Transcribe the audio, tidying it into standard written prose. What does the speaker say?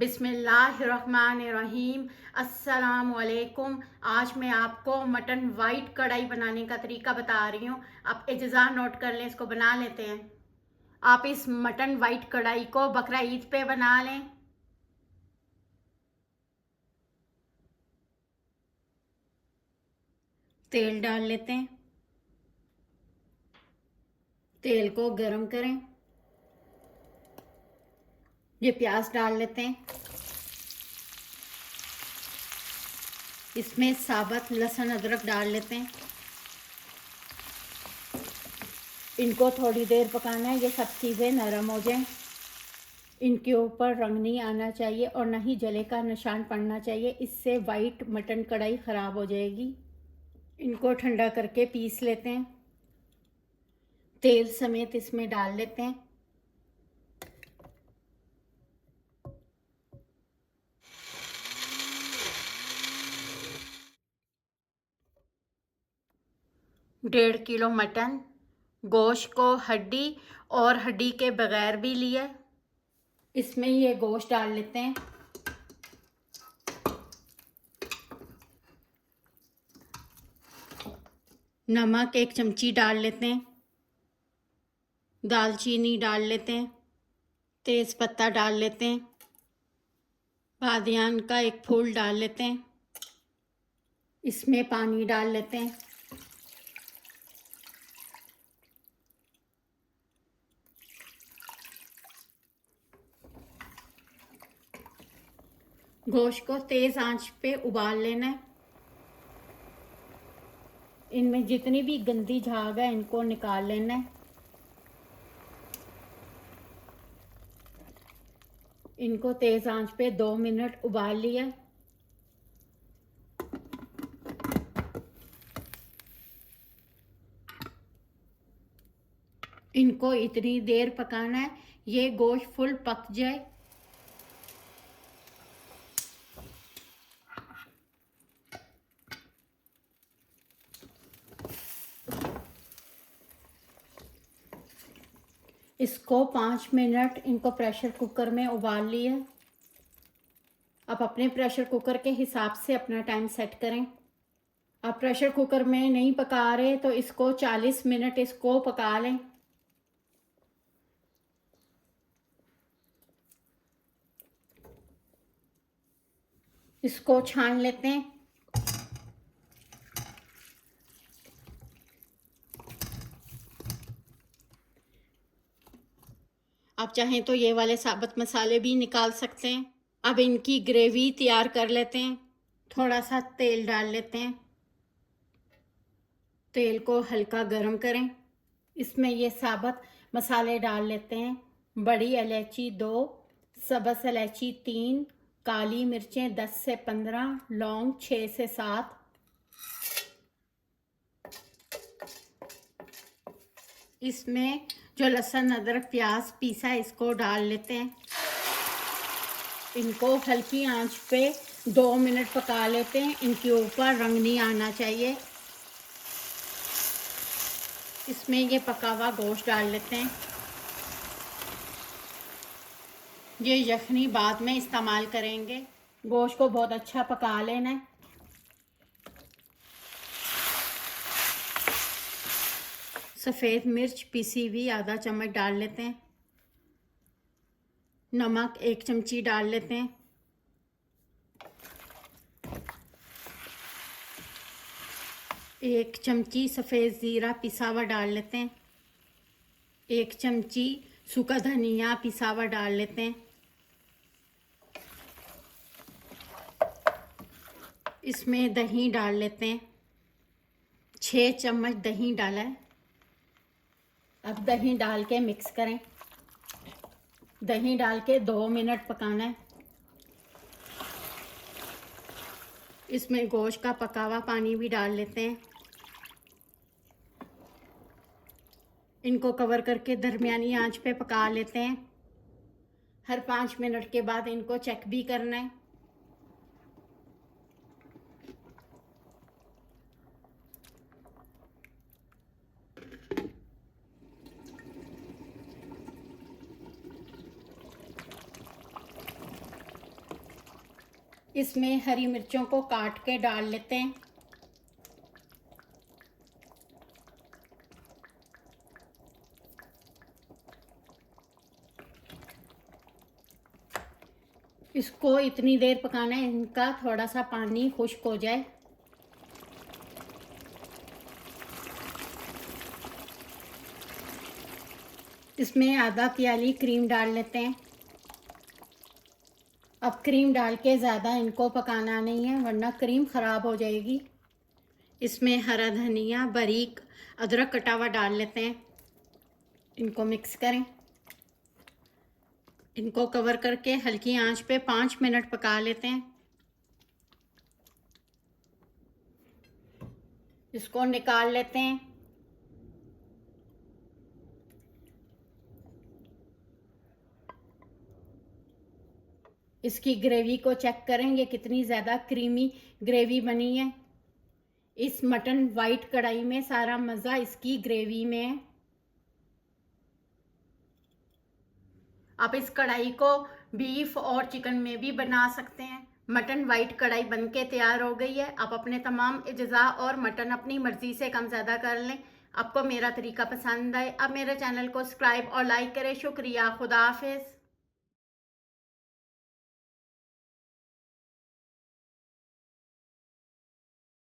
बिस्मिल्लाहिर्रहमानिर्रहीम। अस्सलामुअलैकुम। आज मैं आपको मटन वाइट कढ़ाई बनाने का तरीका बता रही हूँ। आप इज्ज़ा नोट कर लें, इसको बना लेते हैं। आप इस मटन वाइट कढ़ाई को बकरा ईद पे बना लें। तेल डाल लेते हैं, तेल को गरम करें। ये प्याज डाल लेते हैं, इसमें साबुत लहसुन अदरक डाल लेते हैं। इनको थोड़ी देर पकाना है, ये सब चीज़ें नरम हो जाएं। इनके ऊपर रंग नहीं आना चाहिए और ना ही जले का निशान पड़ना चाहिए, इससे वाइट मटन कढ़ाई ख़राब हो जाएगी। इनको ठंडा करके पीस लेते हैं, तेल समेत इसमें डाल लेते हैं। डेढ़ किलो मटन, गोश्त को हड्डी और हड्डी के बगैर भी लिया। इसमें ये गोश्त डाल लेते हैं। नमक 1 चमची डाल लेते हैं। दालचीनी डाल लेते हैं। तेज़ पत्ता डाल लेते हैं। बादियान का 1 फूल डाल लेते हैं। इसमें पानी डाल लेते हैं। गोश्त को तेज़ आंच पे उबाल लेना है। इनमें जितनी भी गंदी झाग है इनको निकाल लेना है। इनको तेज़ आंच पे 2 मिनट उबाल लिया। इनको इतनी देर पकाना है ये गोश्त फुल पक जाए। इसको 5 मिनट इनको प्रेशर कुकर में उबाल लिया। आप अपने प्रेशर कुकर के हिसाब से अपना टाइम सेट करें। आप प्रेशर कुकर में नहीं पका रहे तो इसको 40 मिनट इसको पका लें। इसको छान लेते हैं। आप चाहें तो ये वाले साबुत मसाले भी निकाल सकते हैं। अब इनकी ग्रेवी तैयार कर लेते हैं। थोड़ा सा तेल डाल लेते हैं। तेल को हल्का गरम करें। इसमें ये साबुत मसाले डाल लेते हैं। बड़ी इलायची 2, सब्ज़ इलायची 3, काली मिर्चें 10 से 15, लौंग 6 से 7। इसमें जो लहसुन अदरक प्याज पीसा है इसको डाल लेते हैं। इनको हल्की आंच पे 2 मिनट पका लेते हैं। इनके ऊपर रंग नहीं आना चाहिए। इसमें ये पका हुआ गोश्त डाल लेते हैं। ये यखनी बाद में इस्तेमाल करेंगे। गोश्त को बहुत अच्छा पका लेना है। सफ़ेद मिर्च पीसी हुई आधा चम्मच डाल लेते हैं। नमक 1 चमची डाल लेते हैं। एक चमची सफ़ेद ज़ीरा पिसा हुआ डाल लेते हैं। 1 चमची सूखा धनिया पिसा हुआ डाल लेते हैं। इसमें दही डाल लेते हैं। 6 चम्मच दही डाला है। अब दही डाल के मिक्स करें। दही डाल के 2 मिनट पकाना है। इसमें गोश्त का पका हुआ पानी भी डाल लेते हैं। इनको कवर करके दरमियानी आंच पे पका लेते हैं। हर 5 मिनट के बाद इनको चेक भी करना है। इसमें हरी मिर्चों को काट के डाल लेते हैं। इसको इतनी देर पकाना है इनका थोड़ा सा पानी खुश्क हो जाए। इसमें आधा प्याली क्रीम डाल लेते हैं। अब क्रीम डाल के ज़्यादा इनको पकाना नहीं है वरना क्रीम ख़राब हो जाएगी। इसमें हरा धनिया बारीक अदरक कटा हुआ डाल लेते हैं। इनको मिक्स करें। इनको कवर करके हल्की आंच पे 5 मिनट पका लेते हैं। इसको निकाल लेते हैं। इसकी ग्रेवी को चेक करेंगे कितनी ज़्यादा क्रीमी ग्रेवी बनी है। इस मटन वाइट कढ़ाई में सारा मज़ा इसकी ग्रेवी में है। आप इस कढ़ाई को बीफ और चिकन में भी बना सकते हैं। मटन वाइट कढ़ाई बनके तैयार हो गई है। आप अपने तमाम अज़ा और मटन अपनी मर्ज़ी से कम ज़्यादा कर लें। आपको मेरा तरीका पसंद आए आप मेरे चैनल को सब्सक्राइब और लाइक करें। शुक्रिया। खुदा हाफिज़।